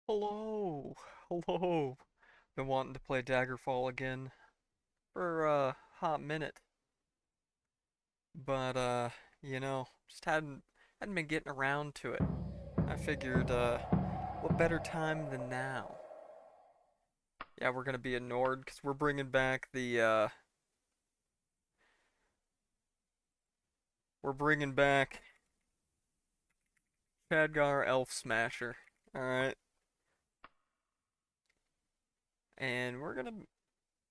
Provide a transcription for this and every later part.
Hello, hello. Been wanting to play Daggerfall again for a hot minute, but just hadn't been getting around to it. I figured, what better time than now? Yeah, we're gonna be a Nord because we're bringing back Chadgar Elf-Smasher. All right, and we're gonna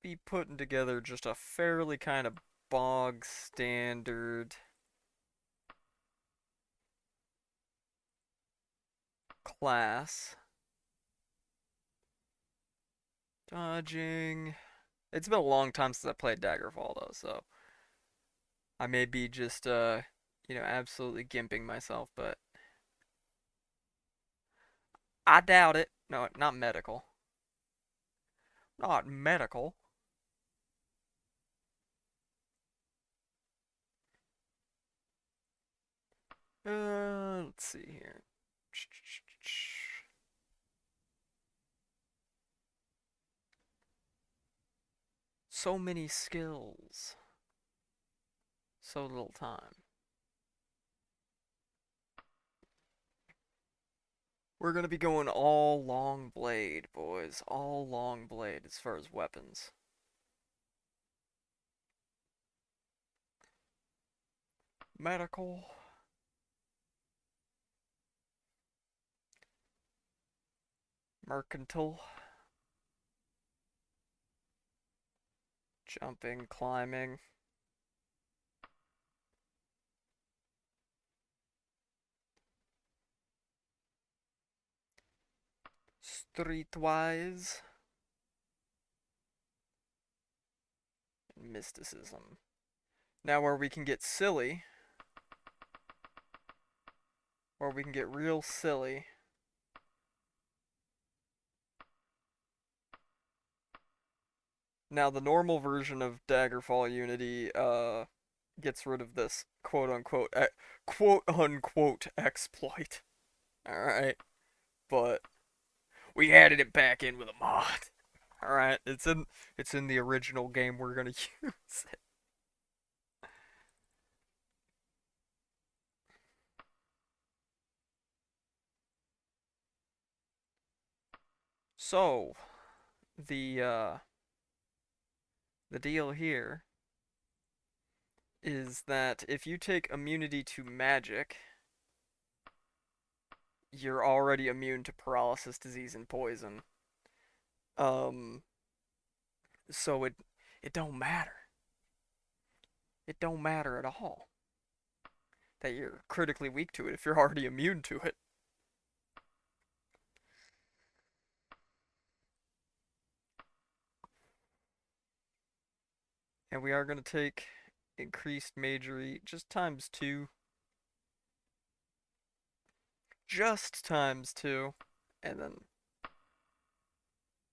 be putting together just a fairly kind of bog standard class. Dodging. It's been a long time since I played Daggerfall though, so I may be just absolutely gimping myself, but I doubt it. No, not medical. Not medical. Let's see here. So many skills. So little time. We're gonna be going all long blade, boys. All long blade as far as weapons. Medical. Mercantile. Jumping, climbing. Streetwise. Mysticism. Now where we can get silly, where we can get real silly. Now the normal version of Daggerfall Unity gets rid of this quote unquote exploit. Alright. But we added it back in with a mod. Alright, it's in the original game, we're gonna use it. So the deal here is that if you take immunity to magic, you're already immune to paralysis, disease, and poison. Um, so it don't matter. It don't matter at all that you're critically weak to it if you're already immune to it. And we are gonna take increased magery just times two, just times two, and then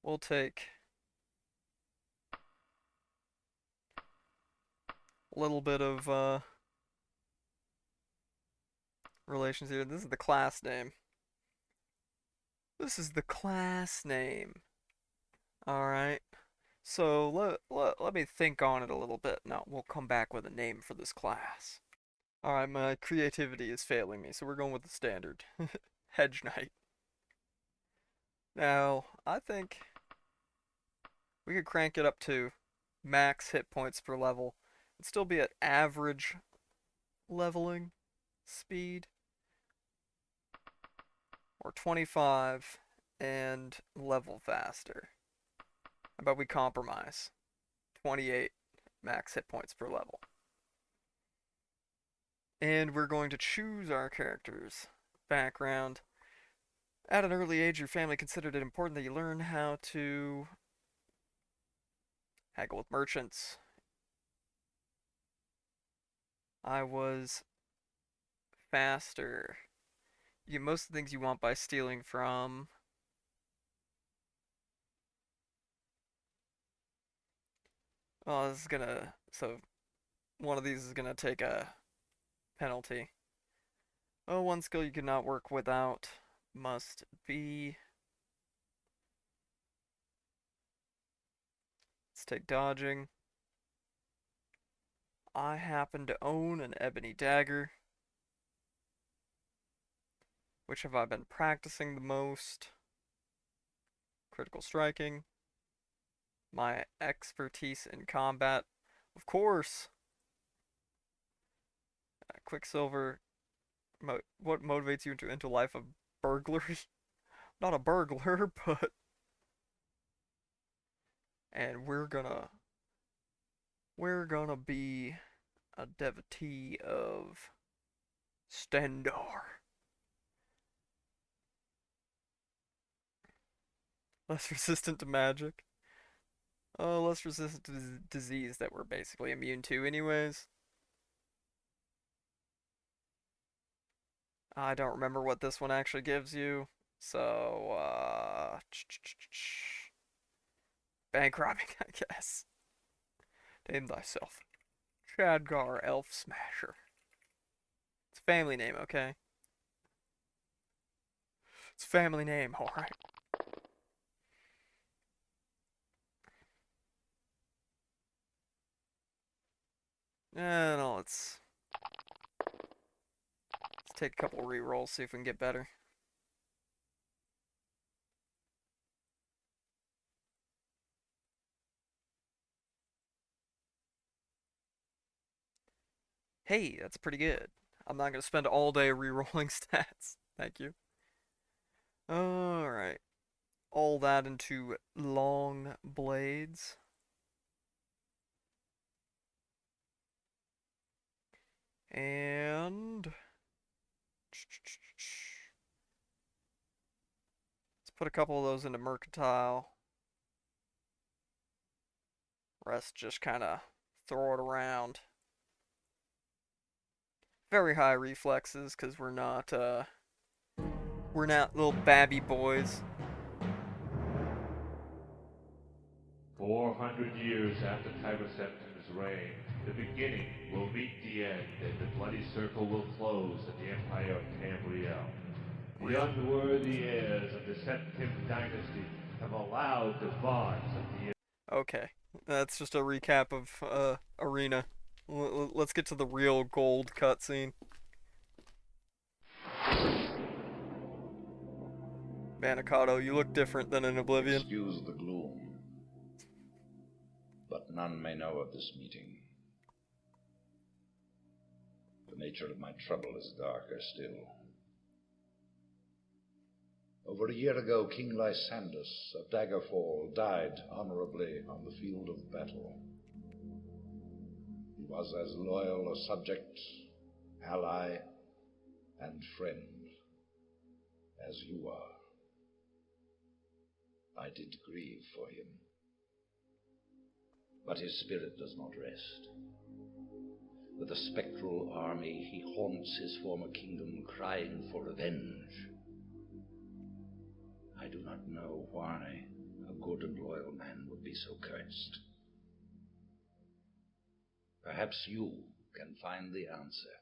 we'll take a little bit of relations here. This is the class name. This is the class name. All right. So let me think on it a little bit. Now we'll come back with a name for this class. Alright, my creativity is failing me, so we're going with the standard. Hedge Knight. Now, I think we could crank it up to max hit points per level and still be at average leveling speed, or 25 and level faster. How about we compromise? 28 max hit points per level. And we're going to choose our character's background. At an early age, your family considered it important that you learn how to haggle with merchants. I was faster. You get most of the things you want by stealing from. Oh, this is gonna. So, one of these is gonna take a penalty. Oh, one skill you cannot work without must be Let's take dodging. I happen to own an ebony dagger. Which have I been practicing the most? Critical striking. My expertise in combat. Of course. Quicksilver. What motivates you into a life of burglary? Not a burglar, but... And we're gonna be a devotee of Stendar. Less resistant to magic. Oh, less resistant to disease that we're basically immune to anyways. I don't remember what this one actually gives you. So, bank robbing, I guess. Name thyself. Chadgar Elf-Smasher. It's a family name, okay? It's a family name, alright. No, let's take a couple rerolls, see if we can get better. Hey, that's pretty good. I'm not gonna spend all day rerolling stats. Thank you. Alright. All that into long blades. And let's put a couple of those into mercantile. Rest just kind of throw it around. Very high reflexes because we're not little babby boys. 400 years after Tiberseptim's reign, the beginning will meet the end, and the bloody circle will close at the Empire of Tamriel. The unworthy heirs of the Septim dynasty have allowed the bonds of the... Okay, that's just a recap of Arena. Let's get to the real gold cutscene. Manicato, you look different than in Oblivion. Excuse the gloom, but none may know of this meeting. The nature of my trouble is darker still. Over a year ago, King Lysandus of Daggerfall died honorably on the field of battle. He was as loyal a subject, ally, and friend as you are. I did grieve for him, but his spirit does not rest. With a spectral army, he haunts his former kingdom, crying for revenge. I do not know why a good and loyal man would be so cursed. Perhaps you can find the answer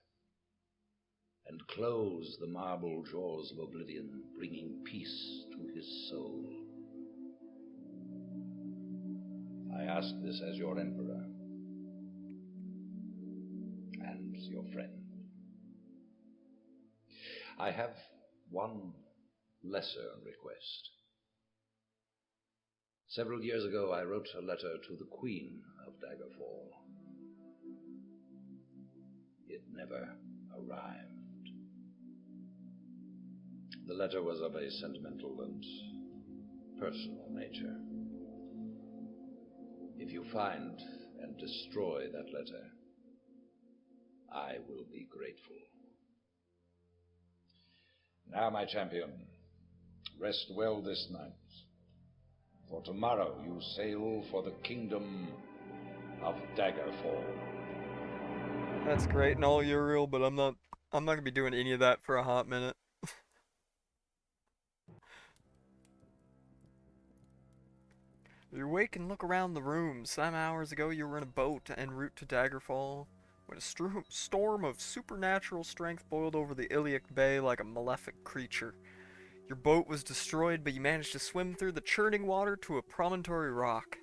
and close the marble jaws of oblivion, bringing peace to his soul. I ask this as your emperor and your friend. I have one lesser request. Several years ago, I wrote a letter to the Queen of Daggerfall. It never arrived. The letter was of a sentimental and personal nature. If you find and destroy that letter, I will be grateful. Now, my champion, rest well this night, for tomorrow you sail for the kingdom of Daggerfall. That's great and all, Uriel, but I'm not gonna be doing any of that for a hot minute. You wake and look around the room. Some hours ago, you were in a boat en route to Daggerfall when a storm of supernatural strength boiled over the Iliac Bay like a malefic creature. Your boat was destroyed, but you managed to swim through the churning water to a promontory rock.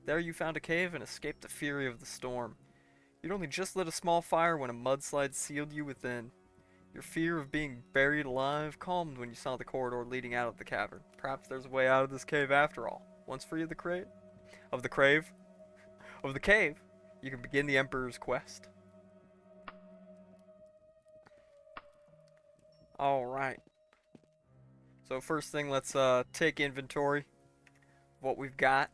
There you found a cave and escaped the fury of the storm. You'd only just lit a small fire when a mudslide sealed you within. Your fear of being buried alive calmed when you saw the corridor leading out of the cavern. Perhaps there's a way out of this cave after all. Once free of the cave, you can begin the Emperor's quest. Alright. So first thing, let's take inventory of what we've got.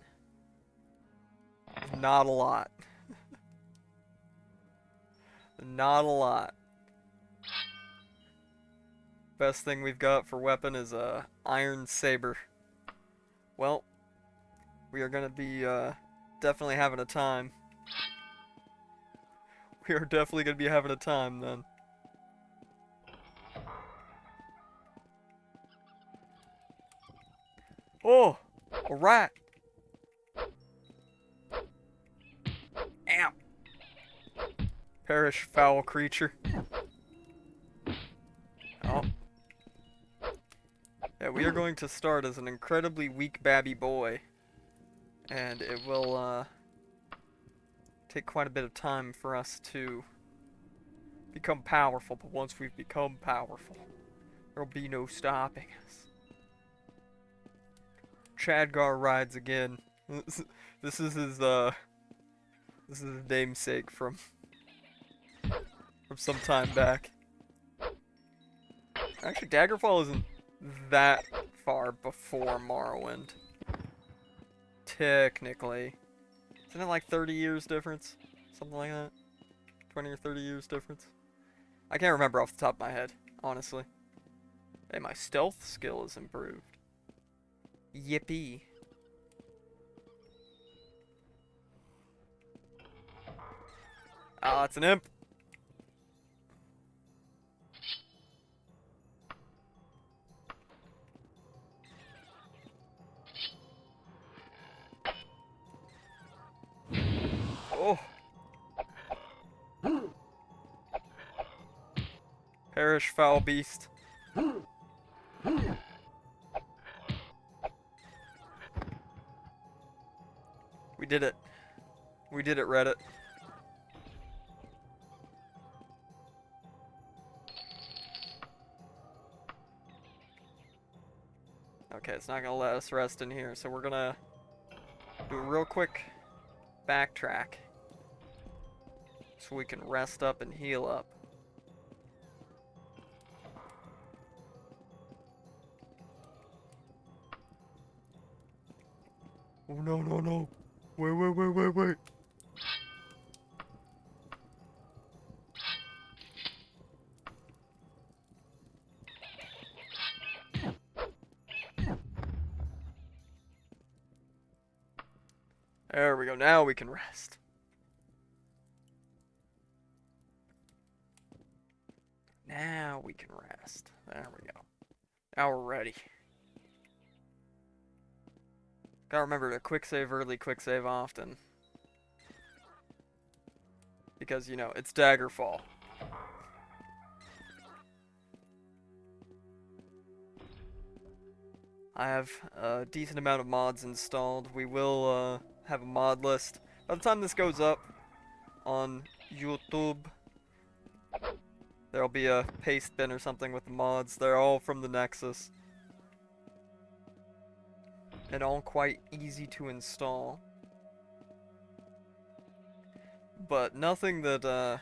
Not a lot. Not a lot. Best thing we've got for weapon is a iron saber. Well, we are gonna be definitely having a time. We are definitely gonna be having a time then. Oh, a rat. Ow. Perish, foul creature. Oh. Yeah, we are going to start as an incredibly weak babby boy. And it will take quite a bit of time for us to become powerful. But once we've become powerful, there'll be no stopping us. Chadgar rides again. This is his namesake from some time back. Actually, Daggerfall isn't that far before Morrowind. Technically. Isn't it like 30 years difference? Something like that? 20 or 30 years difference? I can't remember off the top of my head, honestly. Hey, my stealth skill is improved. Yippee. Ah, it's an imp. Oh. Perish, foul beast. We did it. We did it, Reddit. Okay, it's not gonna let us rest in here, so we're gonna do a real quick backtrack so we can rest up and heal up. Oh no, no, no. Wait. There we go, now we can rest. Now we can rest. There we go. Now we're ready. Gotta remember to quick save early, quick save often. Because, you know, it's Daggerfall. I have a decent amount of mods installed. We will have a mod list. By the time this goes up on YouTube, there'll be a paste bin or something with the mods. They're all from the Nexus. And all quite easy to install. But nothing that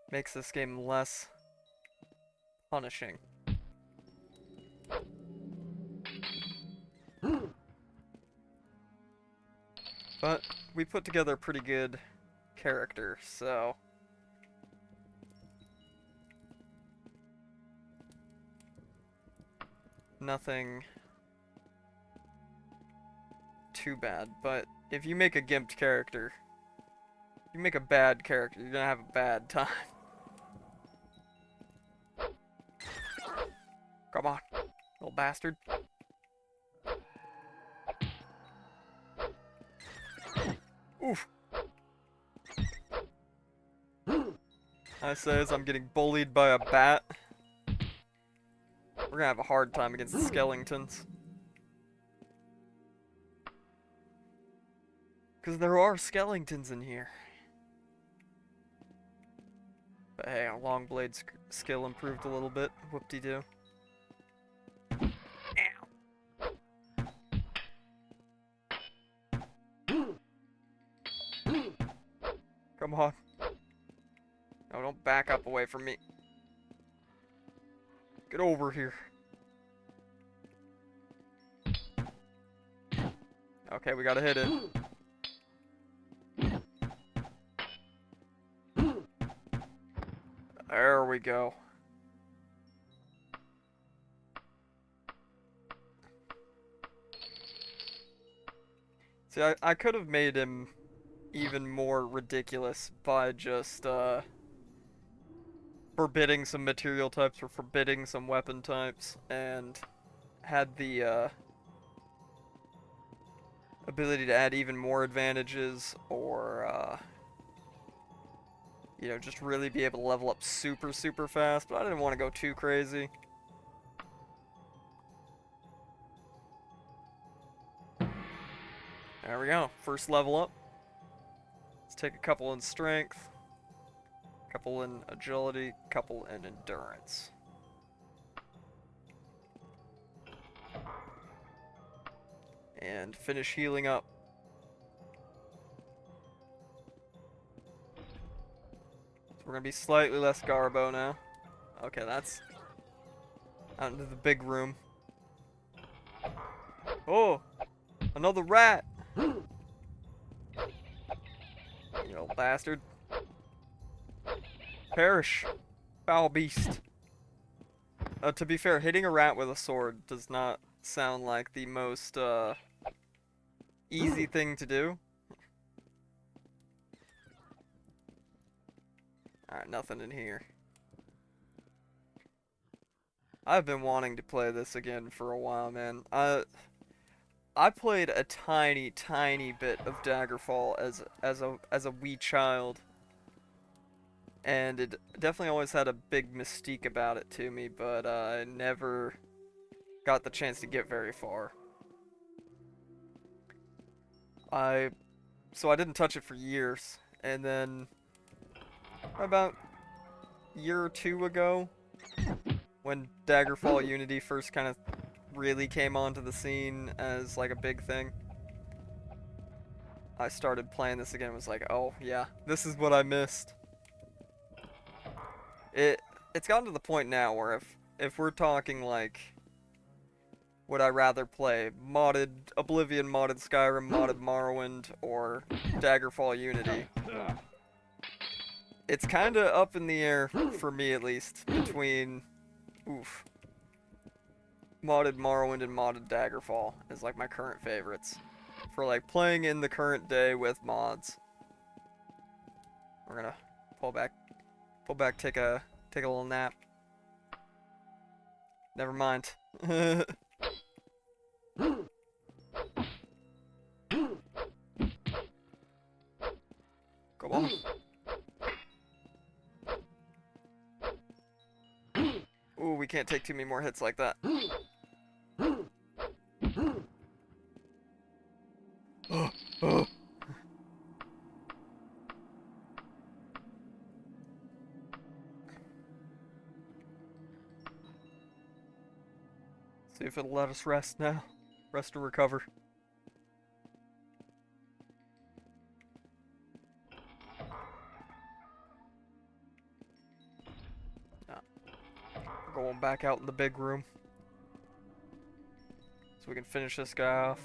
makes this game less punishing. But we put together a pretty good character, so nothing too bad. But if you make a gimped character, you make a bad character, you're gonna have a bad time. Come on, little bastard. Oof. I say as I'm getting bullied by a bat. We're gonna have a hard time against the skeletons. Because there are skeletons in here. But hey, our long blade skill improved a little bit. Whoop-de-doo. Come on. No, don't back up away from me. Get over here. Okay, we gotta hit it. There we go. See, I could have made him even more ridiculous by just, forbidding some material types or forbidding some weapon types, and had the, ability to add even more advantages, or, you know, just really be able to level up super, super fast, but I didn't want to go too crazy. There we go, first level up. Let's take a couple in strength, couple in agility, couple in endurance. And finish healing up. So we're gonna be slightly less Garbo now. Okay, that's out into the big room. Oh, another rat! You little bastard. Perish, foul beast. To be fair, hitting a rat with a sword does not sound like the most, easy thing to do. Alright, nothing in here. I've been wanting to play this again for a while, man. I played a tiny, tiny bit of Daggerfall as a wee child, and it definitely always had a big mystique about it to me, but I never got the chance to get very far. So I didn't touch it for years, and then about a year or two ago, when Daggerfall Unity first kind of really came onto the scene as like a big thing, I started playing this again and was like, oh yeah, this is what I missed. It's gotten to the point now where if we're talking like, would I rather play modded Oblivion, modded Skyrim, modded Morrowind, or Daggerfall Unity, it's kind of up in the air, for me at least, between, modded Morrowind and modded Daggerfall is like my current favorites. For like playing in the current day with mods. We're gonna pull back, take a little nap. Never mind. Come on. Ooh, we can't take too many more hits like that. See if it'll let us rest now. Rest and recover. We're going back out in the big room, so we can finish this guy off.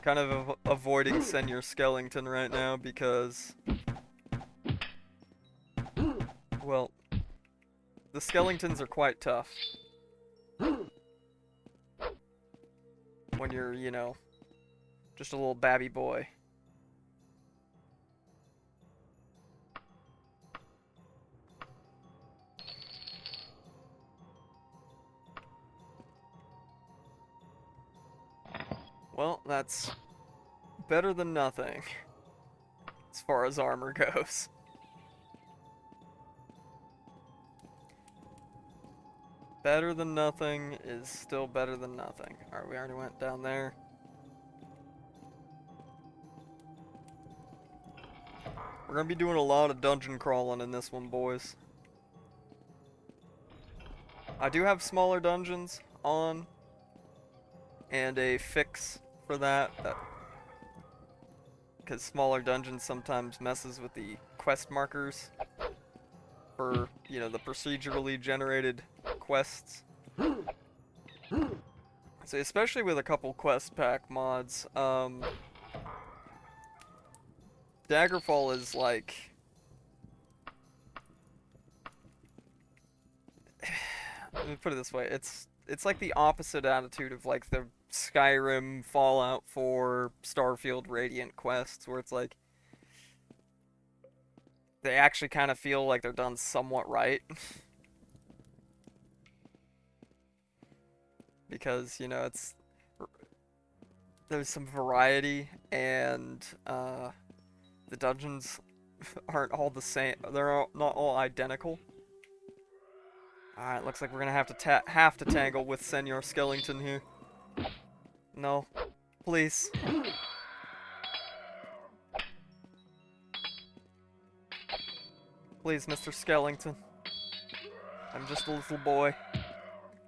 Kind of avoiding Senior Skellington right now because, well, the Skellingtons are quite tough. When you're, you know, just a little babby boy. Well, that's better than nothing, as far as armor goes. Better than nothing is still better than nothing. Alright, we already went down there. We're gonna be doing a lot of dungeon crawling in this one, boys. I do have smaller dungeons on, and a fix for that, because smaller dungeons sometimes messes with the quest markers for, you know, the procedurally generated quests. So especially with a couple quest pack mods, Daggerfall is like, let me put it this way, it's like the opposite attitude of like the Skyrim, Fallout 4, Starfield, Radiant quests, where it's like they actually kind of feel like they're done somewhat right. Because, you know, there's some variety, and the dungeons aren't all the same. They're not all identical. Alright, looks like we're gonna have to tangle with Senor Skellington here. No. Please. Please, Mr. Skellington. I'm just a little boy.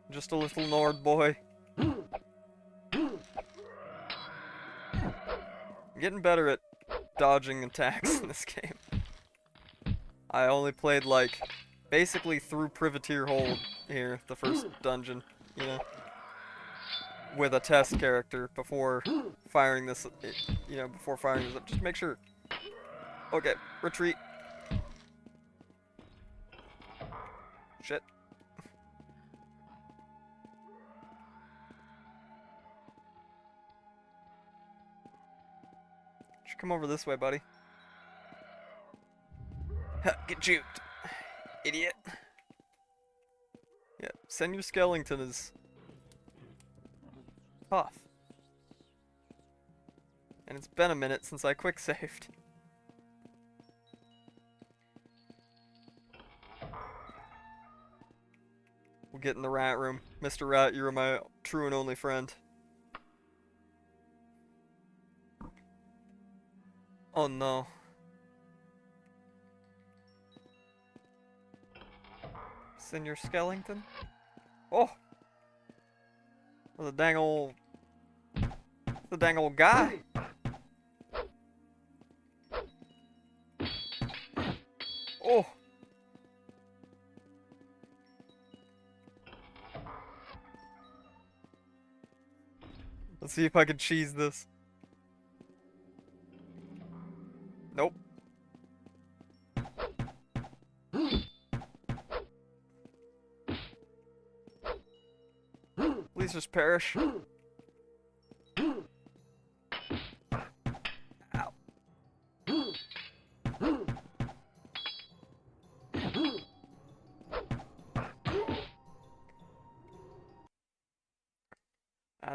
Just a little Nord boy. I'm getting better at dodging attacks in this game. I only played, like, basically through Privateer Hold here, the first dungeon, you know, with a test character before firing this, you know, before firing this up. Just make sure. Okay, retreat. Shit. Should come over this way, buddy. Get juked. Idiot. Yeah, Senor Skellington is tough. And it's been a minute since I quick saved. We'll get in the rat room. Mr. Rat, you're my true and only friend. Oh no. Senor Skellington? Oh! The dang old guy! Oh! Let's see if I can cheese this. Nope. Please just perish. Ow.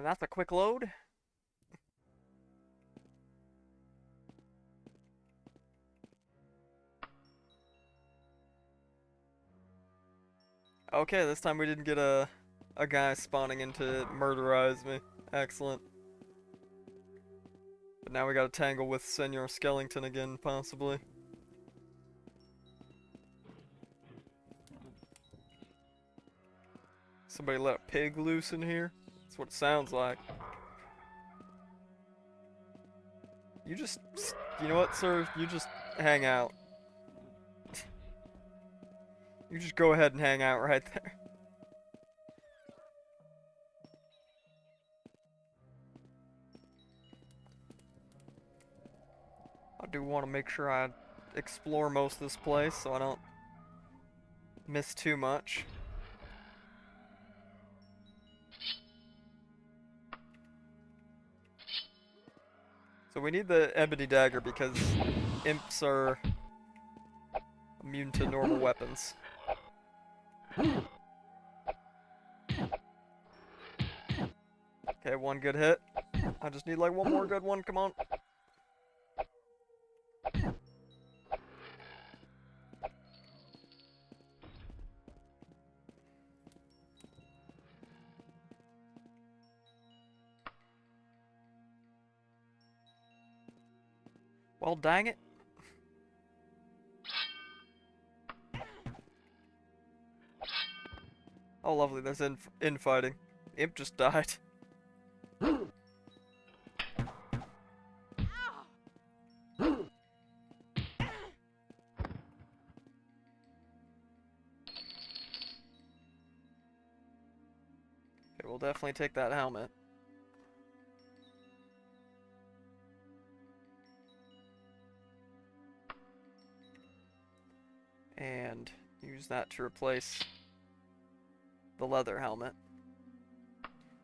That's a quick load. Okay, this time we didn't get a guy spawning in to murderize me. Excellent. But now we gotta tangle with Senor Skellington again, possibly. Somebody let a pig loose in here? That's what it sounds like. You know what, sir? You just hang out. You just go ahead and hang out right there. I do want to make sure I explore most of this place so I don't miss too much. So we need the ebony dagger because imps are immune to normal weapons. Okay, one good hit. I just need like one more good one, come on. Well, dang it. Oh, lovely. There's infighting. Imp just died. Okay, we'll definitely take that helmet. And use that to replace the leather helmet.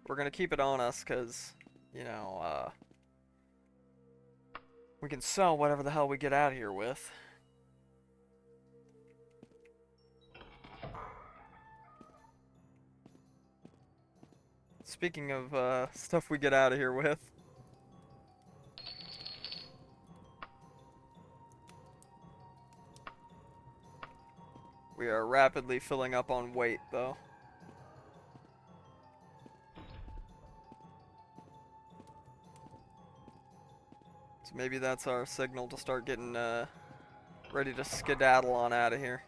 We're gonna keep it on us because, you know, we can sell whatever the hell we get out of here with. Speaking of stuff we get out of here with. We are rapidly filling up on weight, though. So maybe that's our signal to start getting ready to skedaddle on out of here.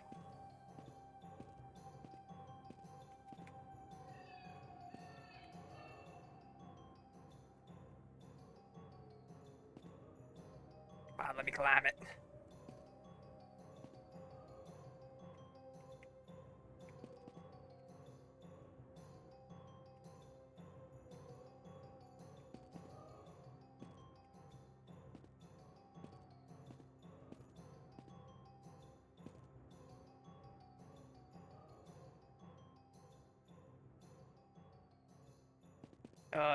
Come on, let me climb it.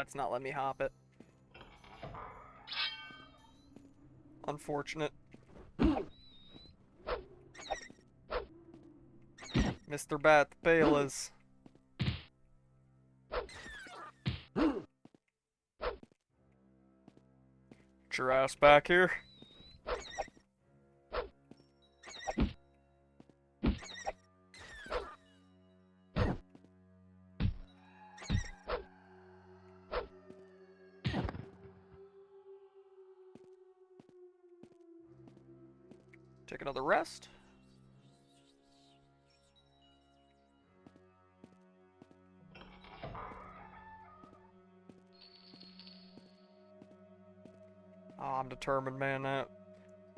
It's not letting me hop it. Unfortunate. Mr. Bat, the pail is. Get your ass back here. Take another rest. Oh, I'm determined, man. I'm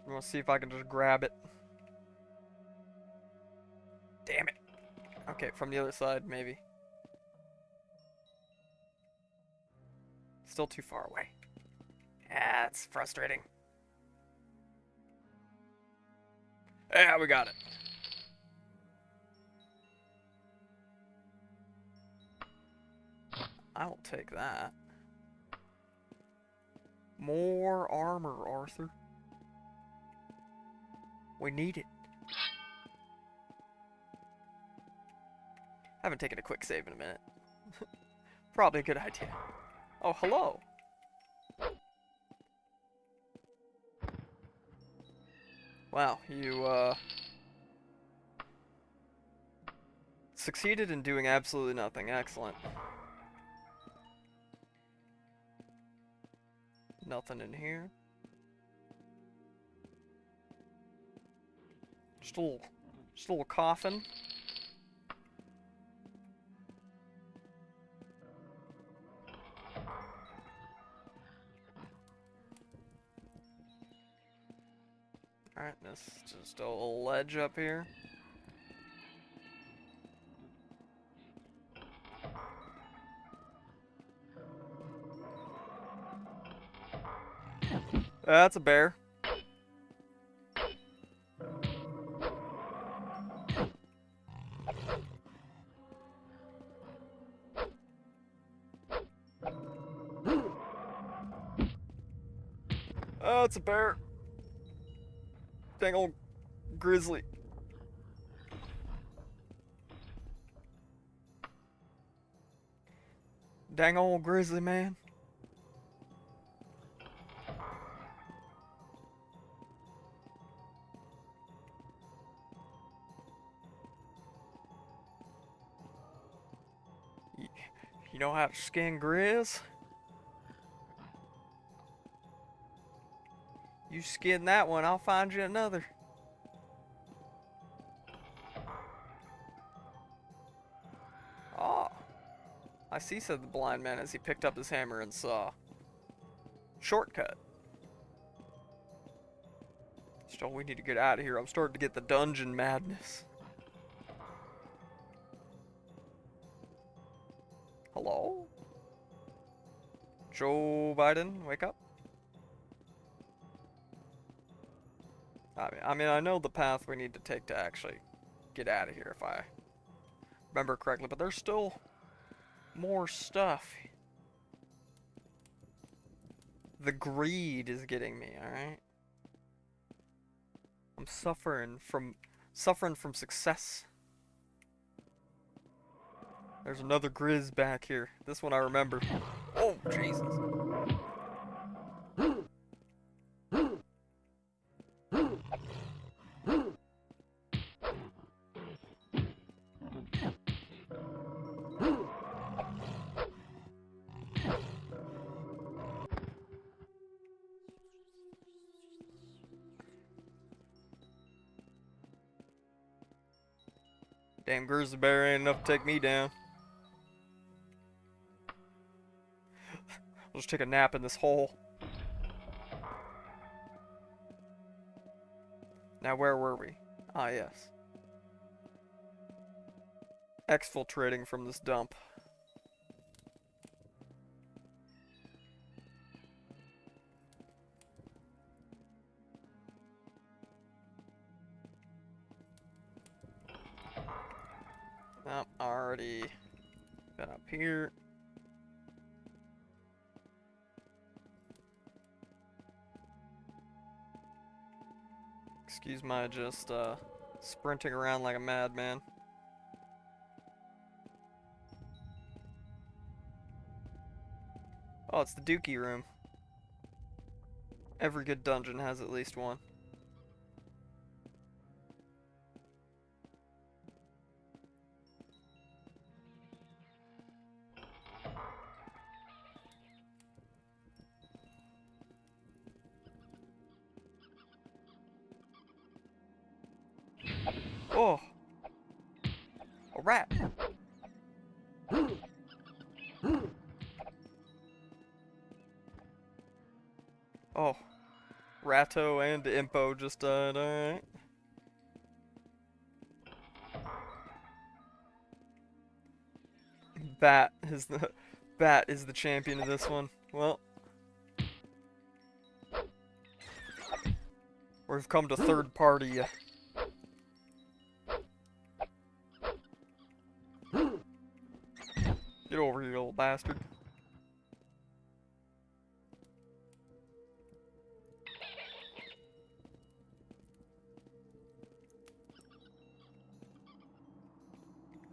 gonna see if I can just grab it. Damn it. Okay, from the other side, maybe. Still too far away. Yeah, it's frustrating. Yeah, we got it. I will take that. More armor, Arthur. We need it. Haven't taken a quick save in a minute. Probably a good idea. Oh, hello. Wow, you, succeeded in doing absolutely nothing. Excellent. Nothing in here. Just a little coffin. Alright, this is just a little ledge up here. That's a bear. Oh, it's a bear. Dang old grizzly. Dang old grizzly, man. You know how to skin grizz? You skin that one, I'll find you another. Ah, I see, said the blind man as he picked up his hammer and saw. Shortcut. Still, we need to get out of here. I'm starting to get the dungeon madness. Hello? Joe Biden, wake up. I mean, I know the path we need to take to actually get out of here if I remember correctly, but there's still more stuff. The greed is getting me, alright? I'm suffering from success. There's another Grizz back here. This one I remember. Oh, Jesus. Damn grizzly bear ain't enough to take me down. I'll just take a nap in this hole. Now where were we? Ah, yes. Exfiltrating from this dump. Oh, already been up here. Excuse my just sprinting around like a madman. Oh, it's the Dookie room. Every good dungeon has at least one. Oh! A rat! Oh. Ratto and Impo just died, alright. Bat is the champion of this one. Well, we've come to third party. Get over here, you little bastard.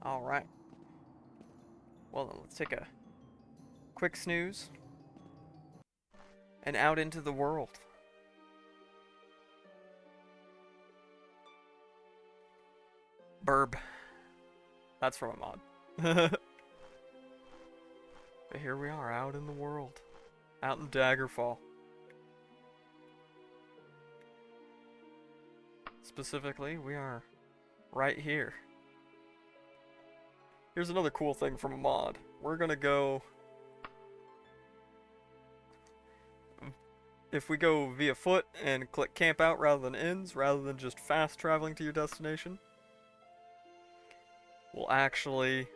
Alright. Well then, let's take a quick snooze. And out into the world. Burb. That's from a mod. But here we are, out in the world. Out in Daggerfall. Specifically, we are right here. Here's another cool thing from a mod. We're gonna go... If we go via foot and click camp out rather than inns, rather than just fast traveling to your destination, we'll actually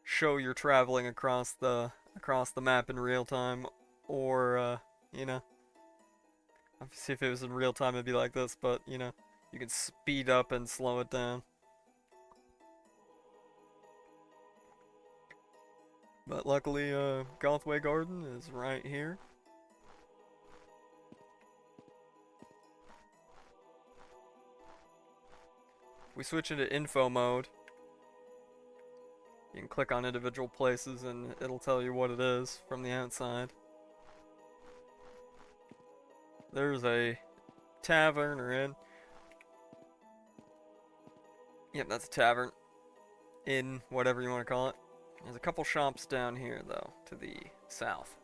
show you're traveling across the map in real time, or you know, obviously if it was in real time it'd be like this, but you know, you can speed up and slow it down. But luckily, Gothway Garden is right here. If we switch into info mode, you can click on individual places and it'll tell you what it is from the outside. There's a tavern or inn. Yep, that's a tavern. Inn, whatever you want to call it. There's a couple shops down here, though, to the south.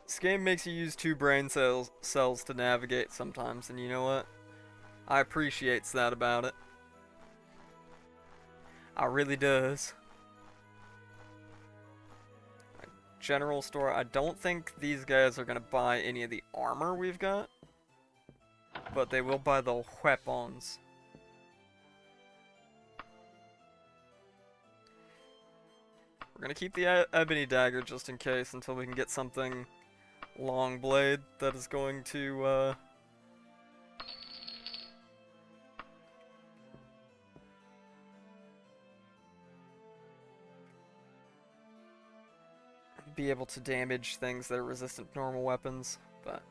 This game makes you use 2 brain cells to navigate sometimes, and you know what? I appreciates that about it. I really does. General store. I don't think these guys are gonna buy any of the armor we've got, but they will buy the weapons. We're gonna keep the ebony dagger just in case until we can get something long blade that is going to be able to damage things that are resistant to normal weapons, but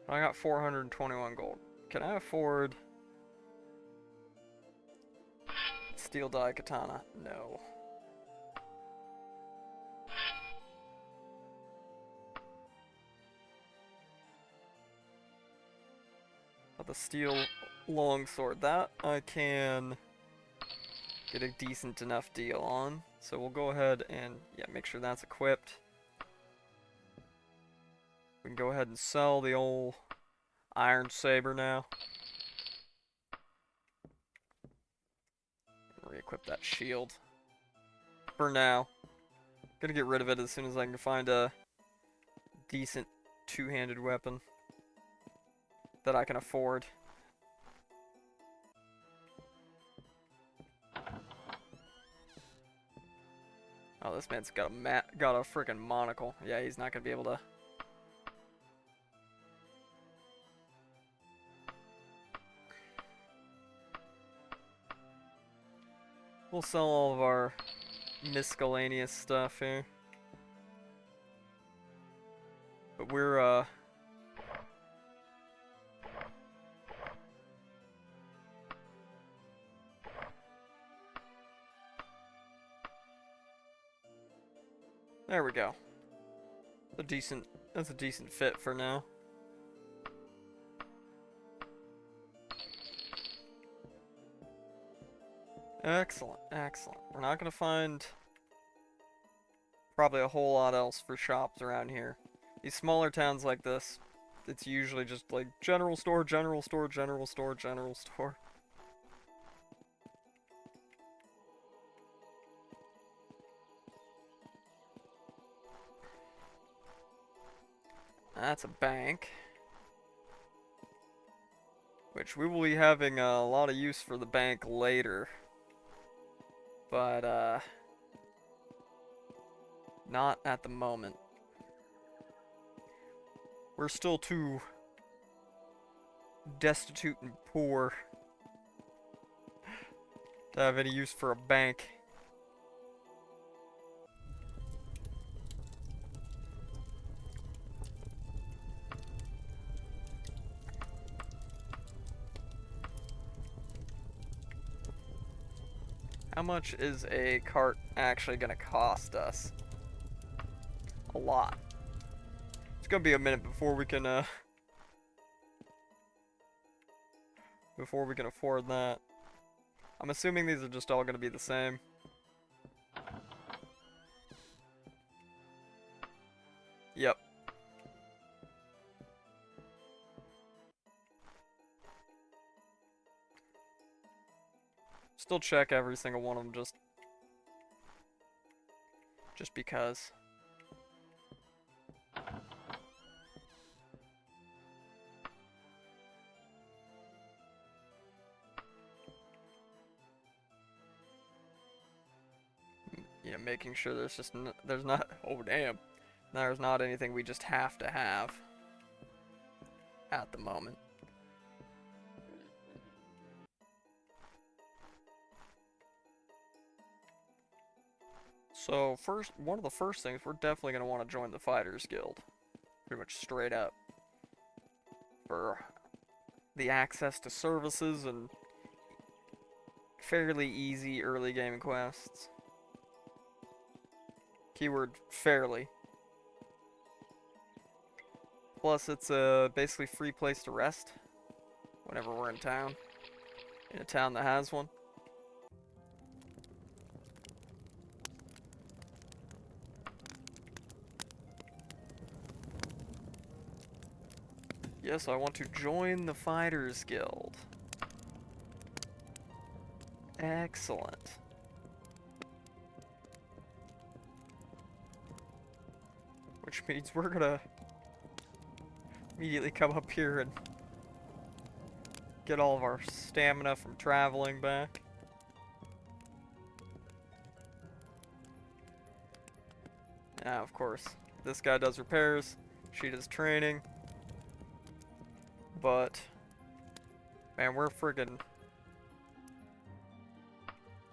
I got 421 gold. Can I afford steel dye katana? No. But the steel longsword, that I can get a decent enough deal on. So we'll go ahead and make sure that's equipped. We can go ahead and sell the old iron saber now. Re-equip that shield. For now. Gonna get rid of it as soon as I can find a decent two-handed weapon that I can afford. Oh, this man's got a freaking monocle. Yeah, he's not gonna be able to. We'll sell all of our miscellaneous stuff here. But we're there we go. That's a decent fit for now. Excellent, excellent. We're not gonna find probably a whole lot else for shops around here. These smaller towns like this, it's usually just like general store, general store, general store, general store. That's a bank. Which we will be having a lot of use for the bank later. But, not at the moment. We're still too destitute and poor to have any use for a bank. How much is a cart actually gonna cost us? A lot. It's gonna be a minute before we can afford that. I'm assuming these are just all gonna be the same. Yep. Still check every single one of them just because. Yeah, making sure there's not oh damn. There's not anything we just have to have at the moment. So one of the first things, we're definitely going to want to join the Fighters Guild. Pretty much straight up. For the access to services and fairly easy early game quests. Keyword fairly. Plus it's a basically free place to rest whenever we're in town. in a town that has one. Yes, I want to join the Fighters Guild. Excellent. Which means we're gonna immediately come up here and get all of our stamina from traveling back. Now, of course, this guy does repairs, she does training, but, man, we're friggin'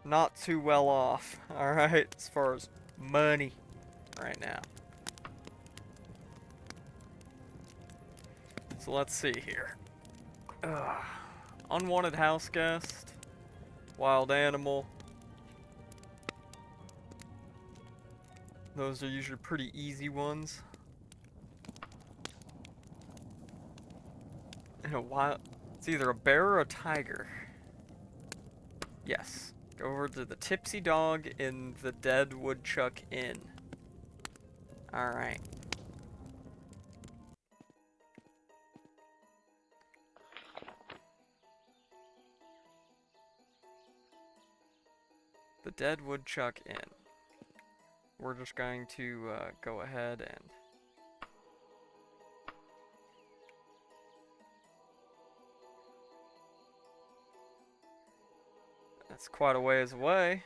not too well off, alright, as far as money right now. So let's see here. Unwanted house guest, wild animal. Those are usually pretty easy ones. And a wild, it's either a bear or a tiger. Yes. Go over to the Tipsy Dog in the Dead Woodchuck Inn. Alright. The Dead Woodchuck Inn. We're just going to go ahead and that's quite a ways away.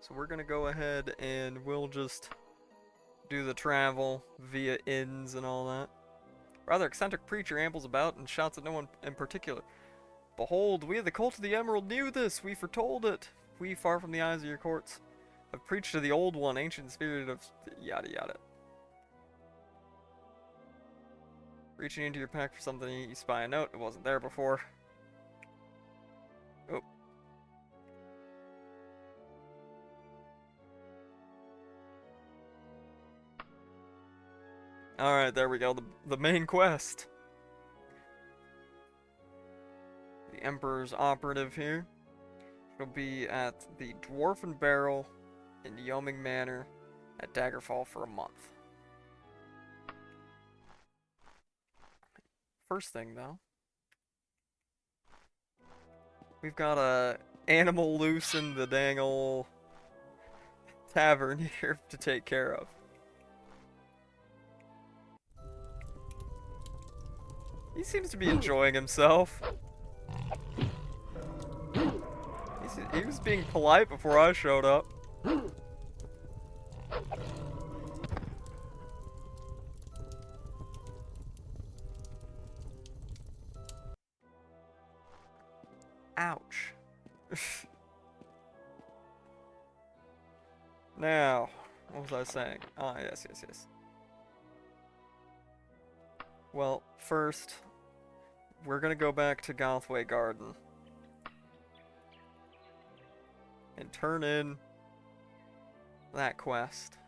So we're gonna go ahead and we'll just do the travel via inns and all that. Rather eccentric preacher ambles about and shouts at no one in particular. Behold, we of the Cult of the Emerald knew this, we foretold it. We, far from the eyes of your courts, have preached to the old one, ancient spirit of yada yada. Reaching into your pack for something, you spy a note. It wasn't there before. Oh. Alright, there we go. The main quest. The Emperor's operative here. It'll be at the Dwarfen Barrel in Yeoming Manor at Daggerfall for a month. First thing, though. We've got a animal loose in the dang ol' tavern here to take care of. He seems to be enjoying himself. He was being polite before I showed up. Ouch. Now, what was I saying? Ah, yes. Well, first, we're gonna go back to Gothway Garden and turn in that quest.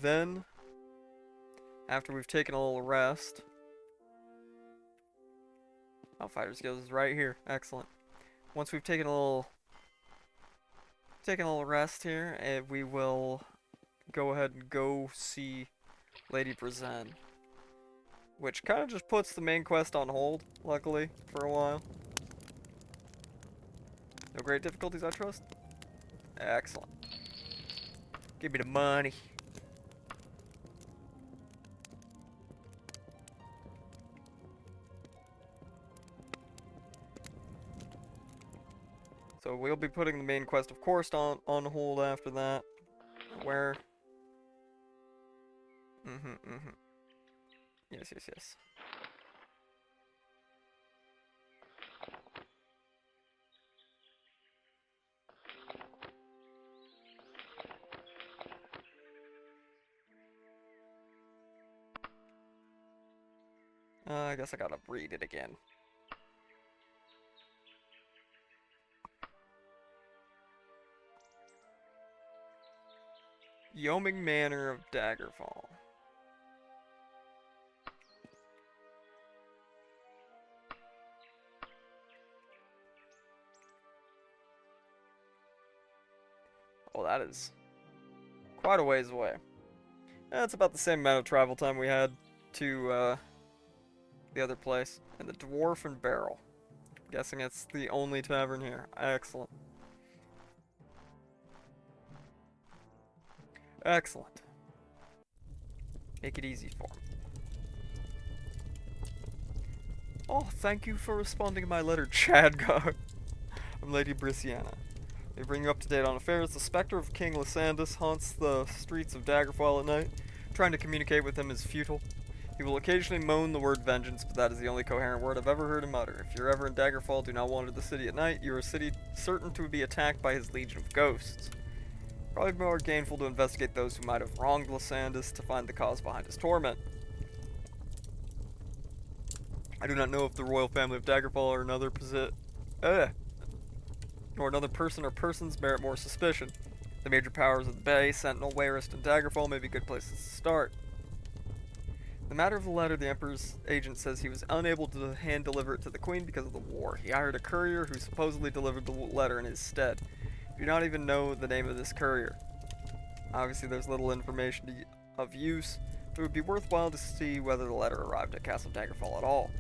Then, after we've taken a little rest, Fighters Guild is right here. Excellent. Once we've taken a little rest here, and we will go ahead and go see Lady Brazen, which kind of just puts the main quest on hold, luckily, for a while. No great difficulties, I trust? Excellent. Give me the money. So we'll be putting the main quest, of course, on hold after that. Where? Yes. I guess I gotta read it again. Yeoming Manor of Daggerfall. Oh, that is quite a ways away. That's about the same amount of travel time we had to the other place. And the Dwarf and Barrel. Guessing it's the only tavern here. Excellent. Excellent. Make it easy for him. Oh, thank you for responding to my letter, Chadgar. I'm Lady Brysiana. They bring you up to date on affairs. The specter of King Lysandus haunts the streets of Daggerfall at night. Trying to communicate with him is futile. He will occasionally moan the word vengeance, but that is the only coherent word I've ever heard him utter. If you're ever in Daggerfall, do not wander the city at night. You are certain to be attacked by his legion of ghosts. Probably more gainful to investigate those who might have wronged Lysandus to find the cause behind his torment. I do not know if the royal family of Daggerfall or another nor another person or persons merit more suspicion. The major powers of the Bay, Sentinel, Wayrest, and Daggerfall may be good places to start. The matter of the letter, the Emperor's agent says he was unable to hand-deliver it to the Queen because of the war. He hired a courier who supposedly delivered the letter in his stead. We do not even know the name of this courier. Obviously, there's little information of use, but it would be worthwhile to see whether the letter arrived at Castle Daggerfall at all.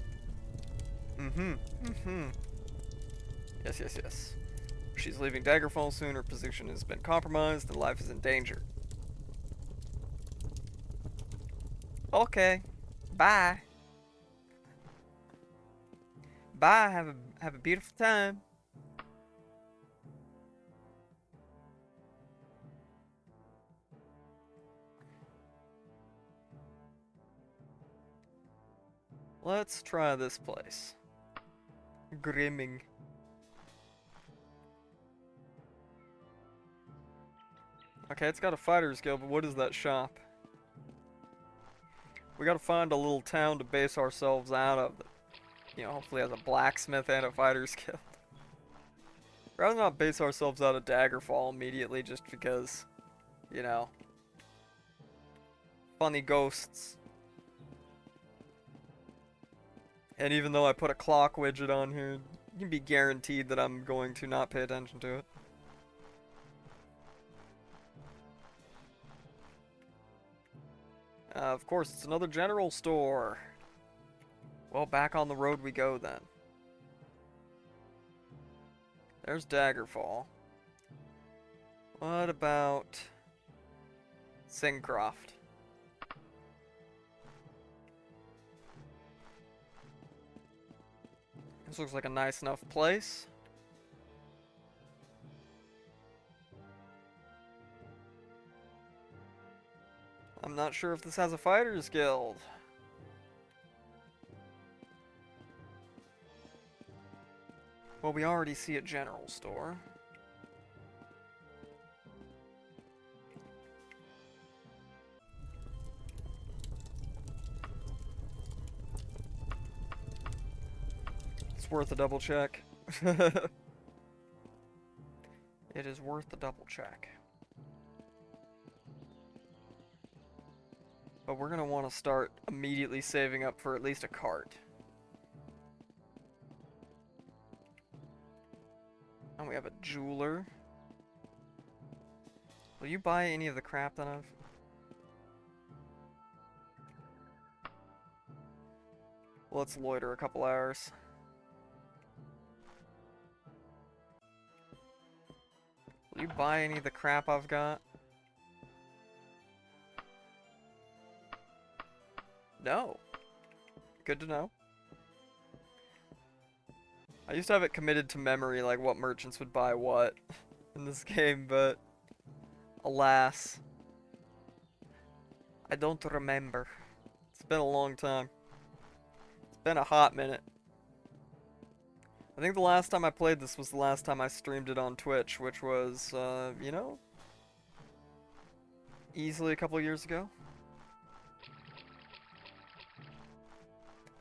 Yes. She's leaving Daggerfall soon, her position has been compromised, and life is in danger. Okay. Bye. Bye. Have a beautiful time. Let's try this place. Grimming. Okay, it's got a fighter's guild, but what is that shop? We gotta find a little town to base ourselves out of that, you know, hopefully has a blacksmith and a fighter's guild. Rather not base ourselves out of Daggerfall immediately just because, you know, funny ghosts. And even though I put a clock widget on here, you can be guaranteed that I'm going to not pay attention to it. Of course, it's another general store. Well, back on the road we go then. There's Daggerfall. What about Syncroft? This looks like a nice enough place. I'm not sure if this has a fighter's guild. Well, we already see a general store. It's worth a double check. It is worth the double check. But we're gonna want to start immediately saving up for at least a cart. And we have a jeweler. Will you buy any of the crap that I've... Let's loiter a couple hours. Will you buy any of the crap I've got? No. Good to know. I used to have it committed to memory, like what merchants would buy what in this game, but alas, I don't remember. It's been a long time. It's been a hot minute. I think the last time I played this was the last time I streamed it on Twitch, which was, you know, easily a couple years ago.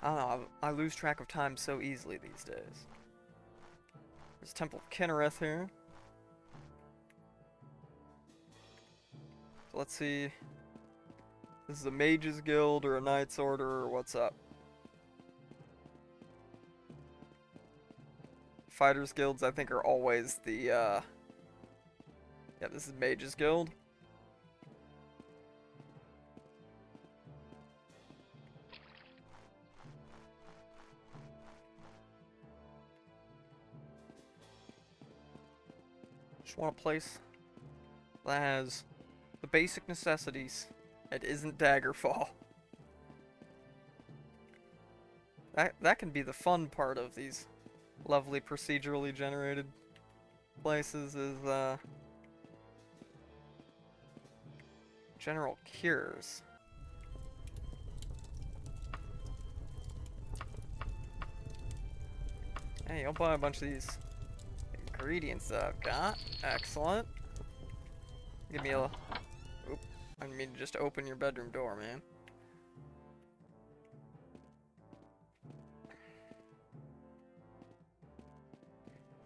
I don't know, I lose track of time so easily these days. There's Temple of Kinnereth here. So let's see. This is a mage's guild or a knight's order or what's up? Fighters guilds I think are always the yeah, this is mage's guild. Just want a place that has the basic necessities. It isn't Daggerfall. That can be the fun part of these lovely procedurally generated places is general cures. Hey, I'll buy a bunch of these ingredients that I've got. Excellent. Give me a... Oop. I didn't mean to just open your bedroom door, man.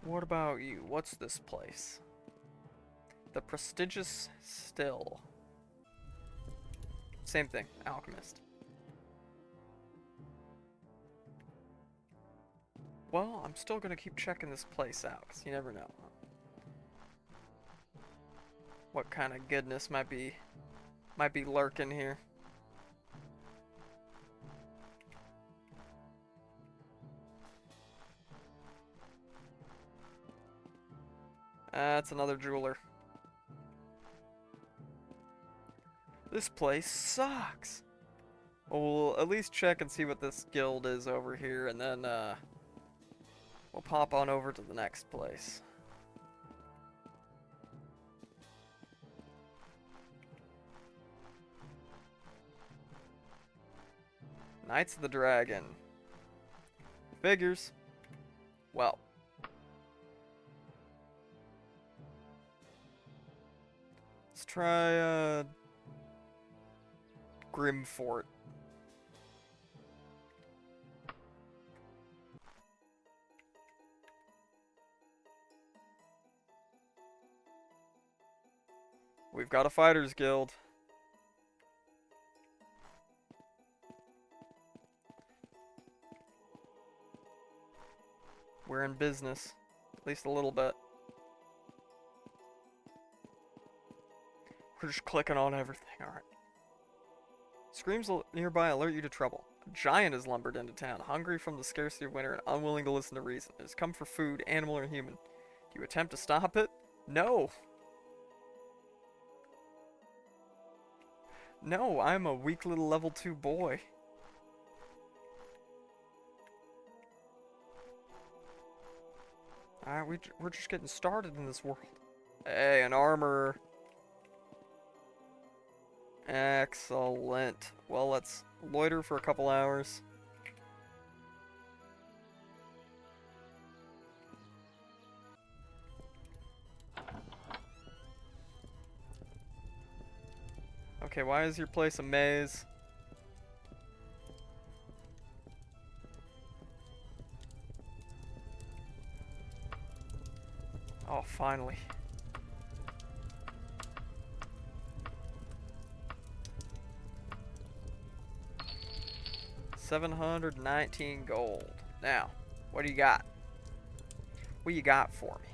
What about you? What's this place? The prestigious still. Same thing. Alchemist. Well, I'm still gonna keep checking this place out, because you never know what kind of goodness might be lurking here. That's another jeweler. This place sucks. Well, we'll at least check and see what this guild is over here, and then we'll pop on over to the next place. Knights of the Dragon. Figures. Well. Let's try, Grimfort. We've got a fighters guild. We're in business. At least a little bit. We're just clicking on everything, alright. Screams nearby alert you to trouble. A giant has lumbered into town, hungry from the scarcity of winter and unwilling to listen to reason. It has come for food, animal or human. Do you attempt to stop it? No! No, I'm a weak little level 2 boy. Alright, we're just getting started in this world. Hey, an armor. Excellent. Well, let's loiter for a couple hours. Okay, why is your place a maze? Oh, finally. $719 gold. Now, what do you got? What do you got for me?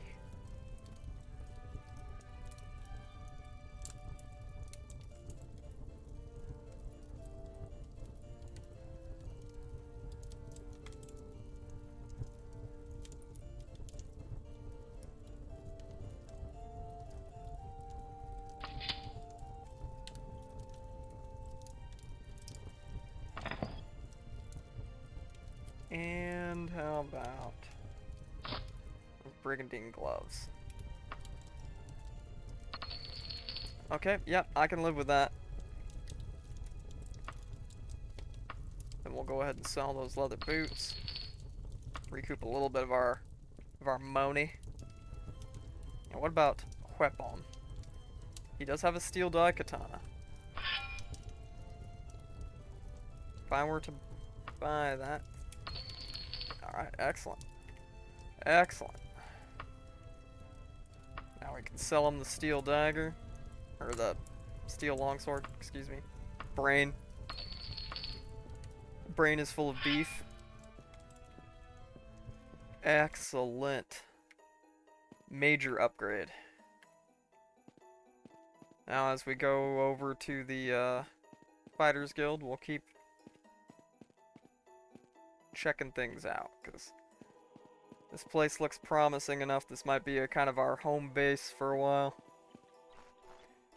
And how about brigandine gloves? Okay, yep, I can live with that. Then we'll go ahead and sell those leather boots. Recoup a little bit of our money. And what about Huepon? He does have a steel dye katana. If I were to buy that. Alright, excellent. Excellent. Now we can sell him the steel dagger. Or the Steel longsword, excuse me. Brain. Brain is full of beef. Excellent. Major upgrade. Now as we go over to the Fighters Guild, we'll keep checking things out, because this place looks promising enough. This might be a kind of our home base for a while.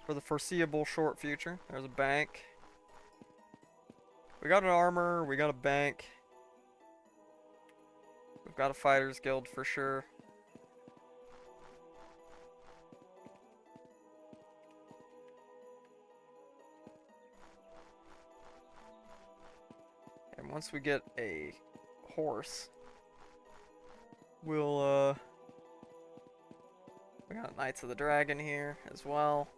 For the foreseeable short future. There's a bank. We got an armor, we got a bank. We've got a Fighters Guild for sure. And once we get a horse, we'll, we got Knights of the Dragon here as well.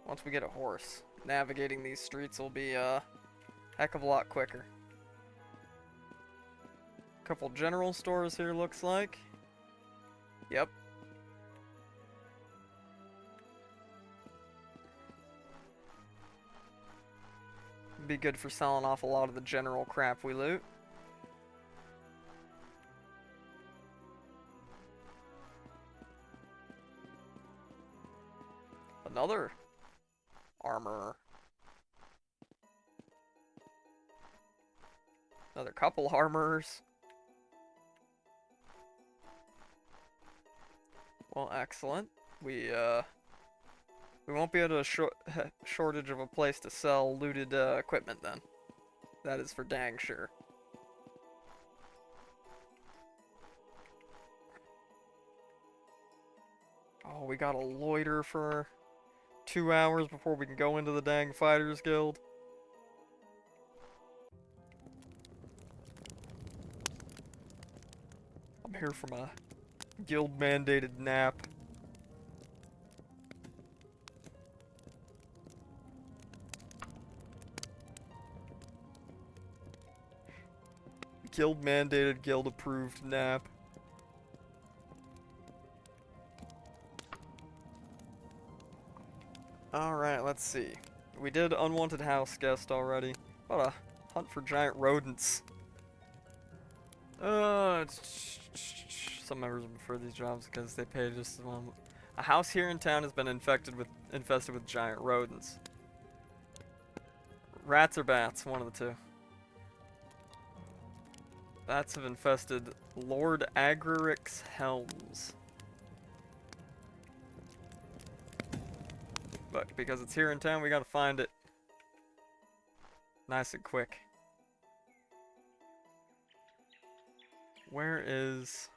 Once we get a horse, navigating these streets will be a heck of a lot quicker. Couple general stores here, looks like. Yep. Be good for selling off a lot of the general crap we loot. Another armor. Another couple armors. Well, excellent. We won't be able to shortage of a place to sell looted equipment then. That is for dang sure. Oh, we gotta loiter for 2 hours before we can go into the dang Fighters Guild. I'm here for my guild mandated nap. Guild mandated, guild approved nap. Alright, let's see. We did unwanted house guest already. What a hunt for giant rodents. Some members prefer these jobs because they pay just as well. A house here in town has been infested with giant rodents. Rats or bats, one of the two. Bats have infested Lord Agraric's Helms. But because it's here in town, we gotta find it. Nice and quick. Where is...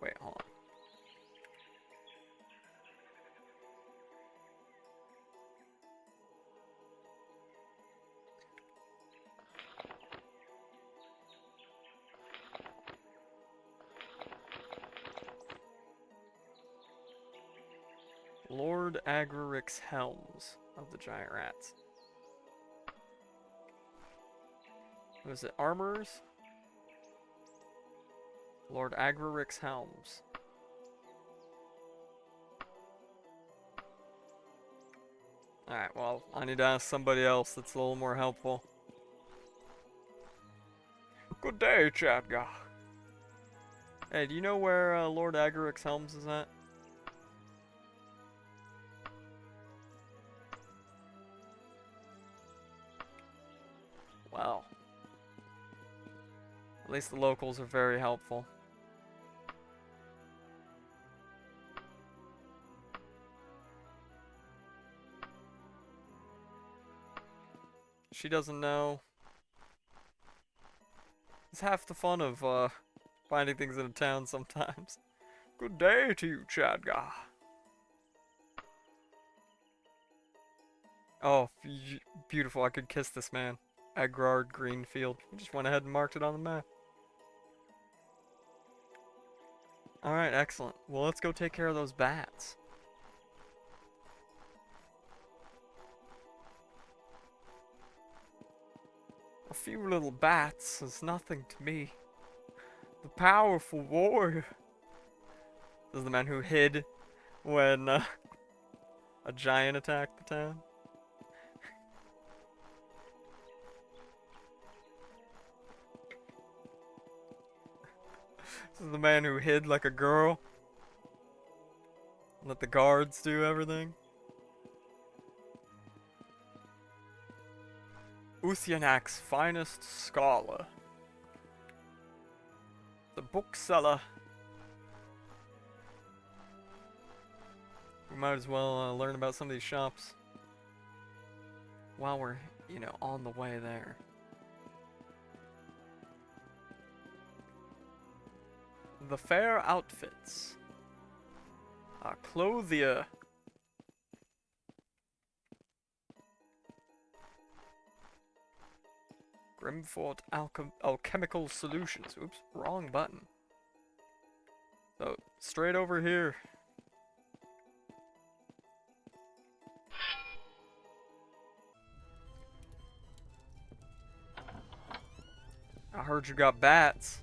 Wait, hold on. Lord Agraric's Helms of the Giant Rats. Was it Armors? Lord Agraric's Helms. Alright, well, I need to ask somebody else that's a little more helpful. Good day, Chadgar. Hey, do you know where Lord Agraric's Helms is at? Well, at least the locals are very helpful. She doesn't know. It's half the fun of finding things in a town sometimes. Good day to you, Chadgar. Oh, beautiful. I could kiss this man. Agrard Greenfield. He just went ahead and marked it on the map. Alright, excellent. Well, let's go take care of those bats. A few little bats is nothing to me. The powerful warrior. This is the man who hid when a giant attacked the town. This is the man who hid like a girl. Let the guards do everything. Uthyanak's finest scholar. The bookseller. We might as well learn about some of these shops while we're, you know, on the way there. The fair outfits. Clothier. Grimfort Alchemical Solutions. Oops, wrong button. So, straight over here. I heard you got bats.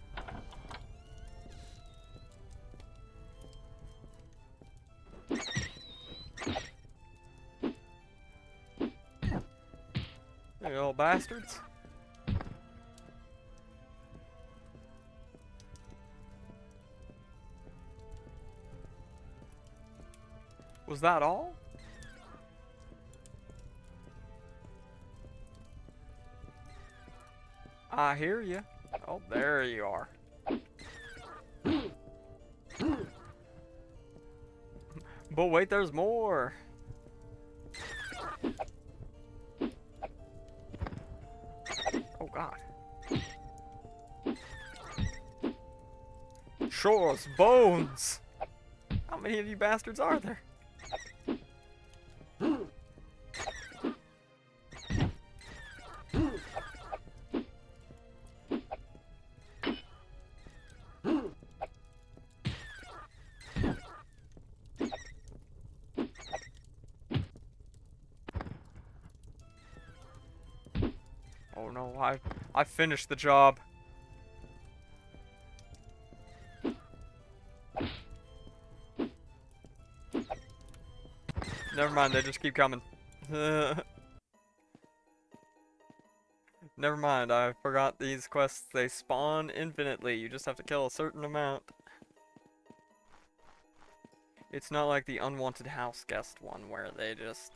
You little bastards. Was that all? I hear you. Oh, there you are. But wait, there's more. Oh God. Show us bones. How many of you bastards are there? Oh no, I finished the job. Never mind, they just keep coming. Never mind, I forgot these quests. They spawn infinitely. You just have to kill a certain amount. It's not like the unwanted house guest one where they just...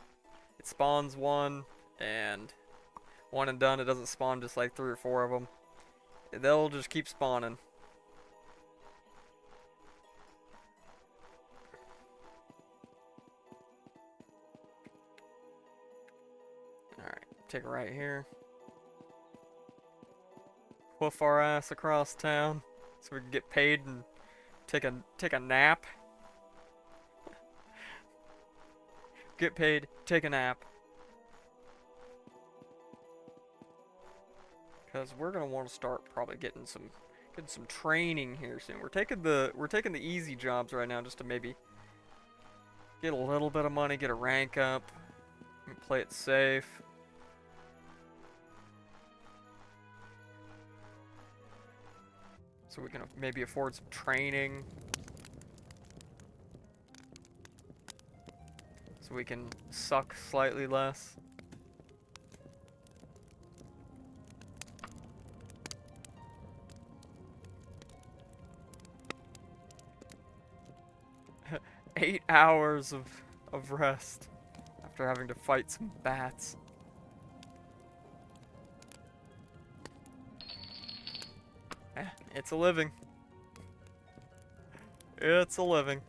It spawns one, and one and done. It doesn't spawn just like 3 or 4 of them. They'll just keep spawning. Alright, take it right here. Hoof our ass across town so we can get paid and take a nap. Get paid, take a nap. Because we're gonna want to start probably getting some training here soon. We're taking the easy jobs right now just to maybe get a little bit of money, get a rank up, and play it safe. So we can maybe afford some training. So we can suck slightly less. Eight hours of rest after having to fight some bats. It's a living. It's a living.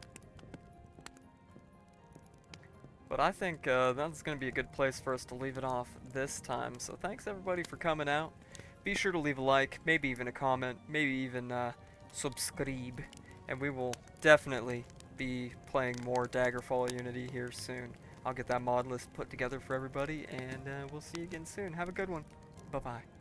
But I think that's going to be a good place for us to leave it off this time. So thanks everybody for coming out. Be sure to leave a like, maybe even a comment, maybe even subscribe. And we will definitely be playing more Daggerfall Unity here soon. I'll get that mod list put together for everybody, and we'll see you again soon. Have a good one. Bye-bye.